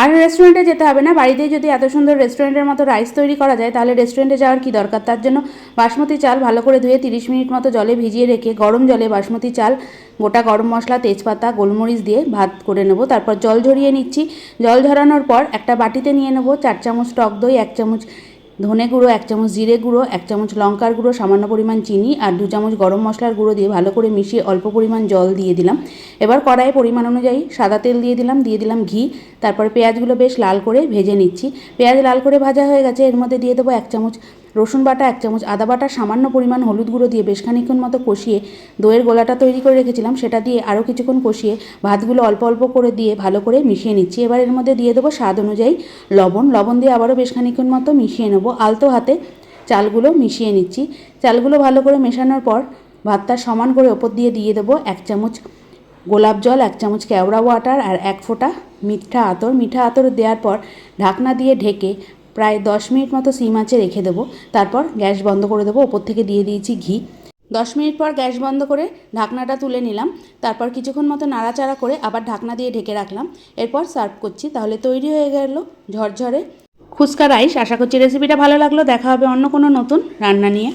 আর রেস্টুরেন্টে যেতে হবে না, বাড়িতেই যদি এত সুন্দর রেস্টুরেন্টের মতো রাইস তৈরি করা যায় তাহলে রেস্টুরেন্টে যাওয়ার কি দরকার। তার জন্য বাসমতি চাল ভালো করে ধুয়ে 30 মিনিট মতো জলে ভিজিয়ে রেখে গরম জলে বাসমতি চাল, গোটা গরম মশলা, তেজপাতা, গোলমরিচ দিয়ে ভাত করে নেব। তারপর জল ঝরিয়ে নিচ্ছি। জল ঝরানোর পর একটা বাটিতে নিয়ে নেব 4 চামচ টক দই, 1 চামচ ধনে গুঁড়ো, 1 চামচ জিরে গুঁড়ো, 1 চামচ লঙ্কার গুঁড়ো, সামান্য পরিমাণ চিনি আর 2 চামচ গরম মশলার গুঁড়ো দিয়ে ভালো করে মিশিয়ে অল্প পরিমাণ জল দিয়ে দিলাম। এবার কড়াইয়ে পরিমাণ অনুযায়ী সাদা তেল দিয়ে দিলাম ঘি। তারপরে পেঁয়াজগুলো বেশ লাল করে ভেজে নিচ্ছি। পেঁয়াজ লাল করে ভাজা হয়ে গেছে, এর মধ্যে দিয়ে দেবো 1 চামচ রসুন বাটা, 1 চামচ আদা বাটা, সামান্য পরিমাণ হলুদ গুঁড়ো দিয়ে বেশ খানিকক্ষণ মতো কষিয়ে দইয়ের গোলাটা তৈরি করে রেখেছিলাম সেটা দিয়ে আরও কিছুক্ষণ কষিয়ে ভাতগুলো অল্প অল্প করে দিয়ে ভালো করে মিশিয়ে নিচ্ছি। এবার এর মধ্যে দিয়ে দেবো স্বাদ অনুযায়ী লবণ দিয়ে আবারও বেশ খানিকক্ষণ মতো মিশিয়ে নেব। আলতো হাতে চালগুলো মিশিয়ে নিচ্ছি। চালগুলো ভালো করে মেশানোর পর ভাতটা সমান করে ওপর দিয়ে দেবো 1 চামচ গোলাপ জল, 1 চামচ কেওড়া ওয়াটার আর 1 ফোঁটা মিঠা আতর দেওয়ার পর ঢাকনা দিয়ে ঢেকে প্রায় 10 মিনিট মতো সিম আঁচে রেখে দেবো। তারপর গ্যাস বন্ধ করে দেবো। ওপর থেকে দিয়ে দিয়েছি ঘি। 10 মিনিট পর গ্যাস বন্ধ করে ঢাকনাটা তুলে নিলাম। তারপর কিছুক্ষণ মতো নাড়াচাড়া করে আবার ঢাকনা দিয়ে ঢেকে রাখলাম। এরপর সার্ভ করছি। তাহলে তৈরি হয়ে গেল ঝরঝরে খুস্কা রাইস। আশা করছি রেসিপিটা ভালো লাগলো। দেখা হবে অন্য কোনো নতুন রান্না নিয়ে।